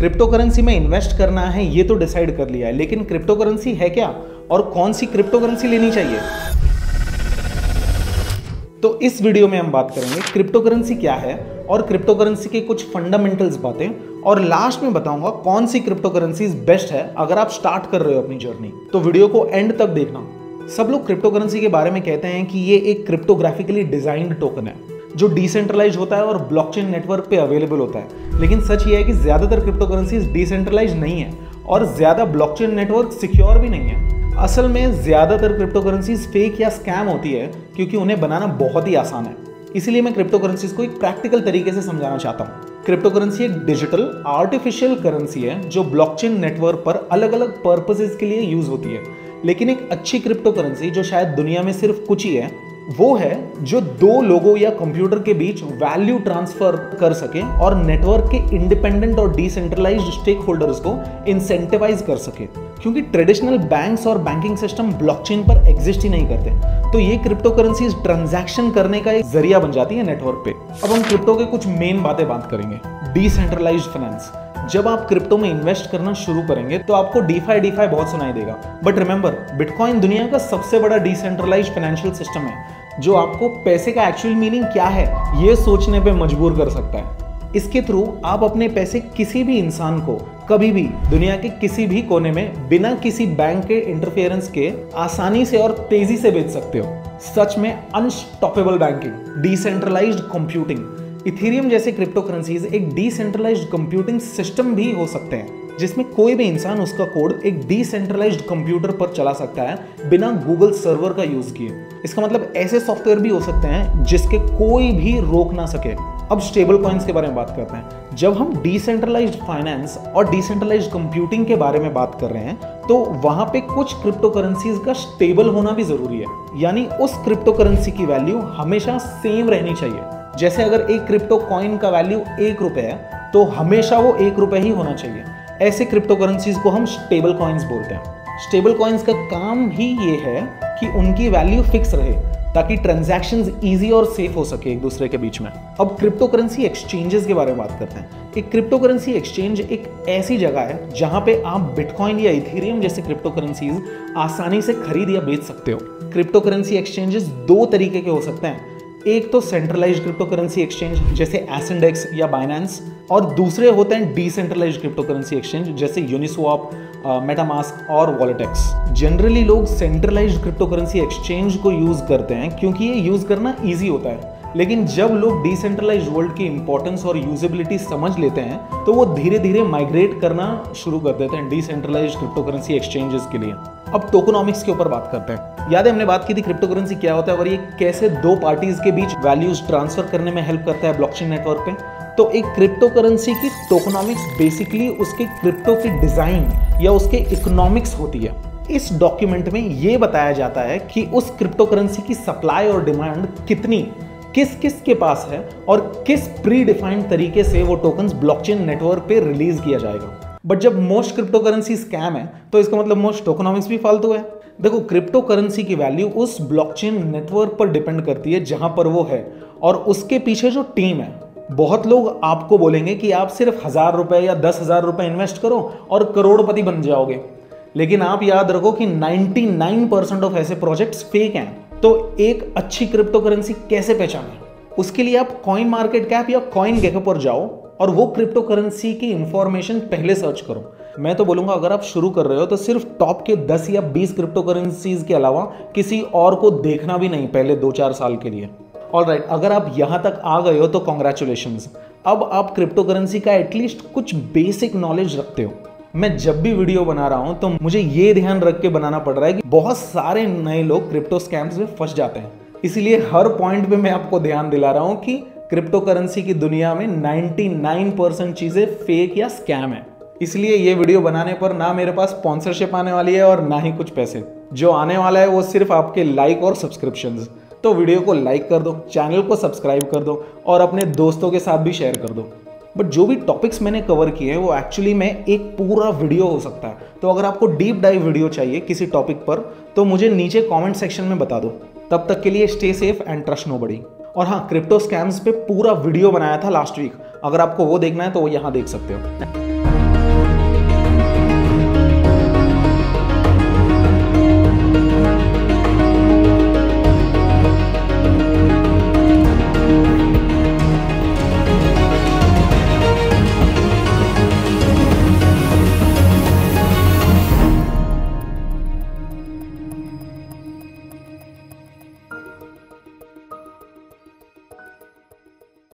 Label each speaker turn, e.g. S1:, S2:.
S1: Crypto currency में invest करना है ये तो डिसाइड कर लिया है, लेकिन क्रिप्टो करेंसी है क्या और कौन सी क्रिप्टो करेंसी लेनी चाहिए? तो इस वीडियो में हम बात करेंगे क्रिप्टो करेंसी क्या है और क्रिप्टो करेंसी के कुछ फंडामेंटल्स बातें, और लास्ट में बताऊंगा कौन सी क्रिप्टो करेंसी बेस्ट है अगर आप स्टार्ट कर रहे हो अपनी जर्नी। तो वीडियो को एंड तक देखना। सब लोग क्रिप्टो करेंसी के बारे में कहते हैं कि ये एक क्रिप्टोग्राफिकली डिजाइंड टोकन है जो डिसेंट्रलाइज होता है और ब्लॉकचेन नेटवर्क पे अवेलेबल होता है। लेकिन सच ये है कि ज्यादातर क्रिप्टो करेंसीज डिसेंट्रलाइज नहीं है और ज्यादा ब्लॉकचेन नेटवर्क सिक्योर भी नहीं है। असल में ज्यादातर क्रिप्टो करेंसीज फेक या स्कैम होती है क्योंकि उन्हें बनाना बहुत ही आसान है। इसीलिए मैं क्रिप्टो करेंसीज को एक प्रैक्टिकल तरीके से समझाना चाहता हूँ। क्रिप्टो करेंसी एक डिजिटल आर्टिफिशियल करेंसी है जो ब्लॉकचेन नेटवर्क पर अलग अलग पर्पसेस के लिए यूज होती है। लेकिन एक अच्छी क्रिप्टो करेंसी जो शायद दुनिया में सिर्फ कुछ ही है, वो है जो दो लोगों या कंप्यूटर के बीच वैल्यू ट्रांसफर कर सके और नेटवर्क के इंडिपेंडेंट और डिसेंट्रलाइज्ड स्टेक होल्डर्स को इंसेंटिवाइज कर सके, क्योंकि ट्रेडिशनल बैंक्स और बैंकिंग सिस्टम ब्लॉकचेन पर एग्जिस्ट ही नहीं करते। तो ये क्रिप्टो करेंसीज ट्रांजैक्शन करने का एक जरिया बन जाती है नेटवर्क पे। अब हम क्रिप्टो के कुछ मेन बातें बात करेंगे। Decentralised finance. जब आप क्रिप्टो में इन्वेस्ट करना शुरू करेंगे तो आपको डीफाई बहुत सुनाई देगा, बट रिमेंबर बिटकॉइन दुनिया का सबसे बड़ा डिसेंट्रलाइज्ड फाइनेंशियल सिस्टम है जो आपको पैसे का एक्चुअल मीनिंग क्या है ये सोचने पे मजबूर कर सकता है। इसके थ्रू आप अपने पैसे किसी भी इंसान को कभी भी दुनिया के किसी भी कोने में बिना किसी बैंक के इंटरफेरेंस के आसानी से और तेजी से बेच सकते हो। सच में unstoppable banking, decentralised computing. Ethereum जैसे क्रिप्टो करेंसीज एक डिसेंट्रलाइज्ड कंप्यूटिंग सिस्टम भी हो सकते हैं जिसमें कोई भी इंसान उसका कोड एक डिसेंट्रलाइज्ड कंप्यूटर पर चला सकता है बिना गूगल सर्वर का यूज किए। इसका मतलब ऐसे सॉफ्टवेयर भी हो सकते हैं जिसके कोई भी रोक ना सके। अब स्टेबल कॉइन्स के बारे में बात करते हैं। जब हम डिसेंट्रलाइज्ड फाइनेंस और डिसेंट्रलाइज्ड कंप्यूटिंग के बारे में बात कर रहे हैं तो वहां पे कुछ क्रिप्टो करेंसीज का स्टेबल होना भी जरूरी है, यानी उस क्रिप्टो करेंसी की वैल्यू हमेशा सेम रहनी चाहिए। जैसे अगर एक क्रिप्टो कॉइन का वैल्यू 1 रुपए है तो हमेशा वो 1 रुपए ही होना चाहिए। ऐसे क्रिप्टो करेंसीज को हम स्टेबल कॉइन्स बोलते हैं। स्टेबल कॉइन्स का काम ही ये है कि उनकी वैल्यू फिक्स रहे ताकि ट्रांजैक्शंस इजी और सेफ हो सके एक दूसरे के बीच में। अब क्रिप्टो करेंसी एक्सचेंजेस के बारे में बात करते हैं। एक क्रिप्टो करेंसी एक्सचेंज एक ऐसी जगह है जहां पे आप बिटकॉइन या इथेरियम जैसे क्रिप्टो करेंसीज आसानी से खरीद या बेच सकते हो। क्रिप्टो करेंसी एक्सचेंजेस दो तरीके के हो सकते हैं। एक तो सेंट्रलाइज्ड क्रिप्टो करेंसी एक्सचेंज जैसे एसेंडेक्स या बाइनेंस, और दूसरे होते हैं डिसेंट्रलाइज्ड क्रिप्टो करेंसी एक्सचेंज जैसे यूनिस्वैप, मेटामास्क और वॉलेटेक्स। जनरली लोग सेंट्रलाइज्ड क्रिप्टो करेंसी एक्सचेंज को यूज करते हैं क्योंकि ये यूज करना इजी होता है। लेकिन जब लोग डिसेंट्रलाइज्ड वर्ल्ड की इंपॉर्टेंस और यूजेबिलिटी समझ लेते हैं तो वो धीरे धीरे माइग्रेट करना शुरू कर देते हैं डिसेंट्रलाइज्ड क्रिप्टो करेंसी एक्सचेंजेस के लिए। अब टोकनॉमिक्स के ऊपर बात करते हैं। याद है हमने बात की थी क्रिप्टो करेंसी क्या होता है और ये कैसे दो पार्टीज के बीच वैल्यूज ट्रांसफर करने में हेल्प करता है ब्लॉकचेन नेटवर्क पे। तो एक क्रिप्टो करेंसी की टोकनॉमिक्स बेसिकली उसके क्रिप्टो की डिजाइन या उसके इकोनॉमिक्स होती है। इस डॉक्यूमेंट में ये बताया जाता है कि उस क्रिप्टो करेंसी की सप्लाई और डिमांड कितनी, किस किस के पास है और किस प्री डिफाइंड तरीके से वो टोकन्स ब्लॉकचेन नेटवर्क पे रिलीज किया जाएगा। बट जब मोस्ट क्रिप्टो करेंसी स्कैम है तो इसका मतलब मोस्ट टोकनॉमिक्स भी फालतू है। देखो, क्रिप्टो करेंसी की वैल्यू उस ब्लॉकचेन नेटवर्क पर डिपेंड करती है जहां पर वो है और उसके पीछे जो टीम है। बहुत लोग आपको बोलेंगे कि आप सिर्फ 1000 रुपए या 10,000 रुपए इन्वेस्ट करो और करोड़पति बन जाओगे, लेकिन आप याद रखो कि 99% ऑफ ऐसे प्रोजेक्ट्स फेक हैं। तो एक अच्छी क्रिप्टो करेंसी कैसे पहचानें? उसके लिए आप कॉइन मार्केट कैप या कॉइन गेको पर जाओ और वो क्रिप्टो करेंसी की इंफॉर्मेशन पहले सर्च करो। मैं तो बोलूंगा अगर आप शुरू कर रहे हो तो सिर्फ टॉप के 10 या 20 क्रिप्टो करेंसीज के अलावा किसी और को देखना भी नहीं पहले 2-4 साल के लिए। ऑलराइट, अगर आप यहां तक आ गए हो तो कॉन्ग्रेचुलेशंस। अब आप क्रिप्टो करेंसी का एटलीस्ट कुछ बेसिक नॉलेज रखते हो। मैं जब भी वीडियो बना रहा हूं तो मुझे ये ध्यान रख के बनाना पड़ रहा है कि बहुत सारे नए लोग क्रिप्टो स्कैम्स में फंस जाते हैं। इसलिए हर पॉइंट पे मैं आपको ध्यान दिला रहा हूं कि क्रिप्टो करेंसी की दुनिया में 99% चीजें फेक या स्कैम है। इसलिए ये वीडियो बनाने पर ना मेरे पास स्पॉन्सरशिप आने वाली है और ना ही कुछ पैसे। जो आने वाला है वो सिर्फ आपके लाइक और सब्सक्रिप्शंस। तो वीडियो को लाइक कर दो, चैनल को सब्सक्राइब कर दो और अपने दोस्तों के साथ भी शेयर कर दो। बट जो भी टॉपिक्स मैंने कवर किए हैं वो एक्चुअली में एक पूरा वीडियो हो सकता है। तो अगर आपको डीप डाइव वीडियो चाहिए किसी टॉपिक पर तो मुझे नीचे कमेंट सेक्शन में बता दो। तब तक के लिए stay safe and trust nobody. और हाँ, क्रिप्टो स्कैम्स पे पूरा वीडियो बनाया था लास्ट वीक, अगर आपको वो देखना है तो वो यहाँ देख सकते हो।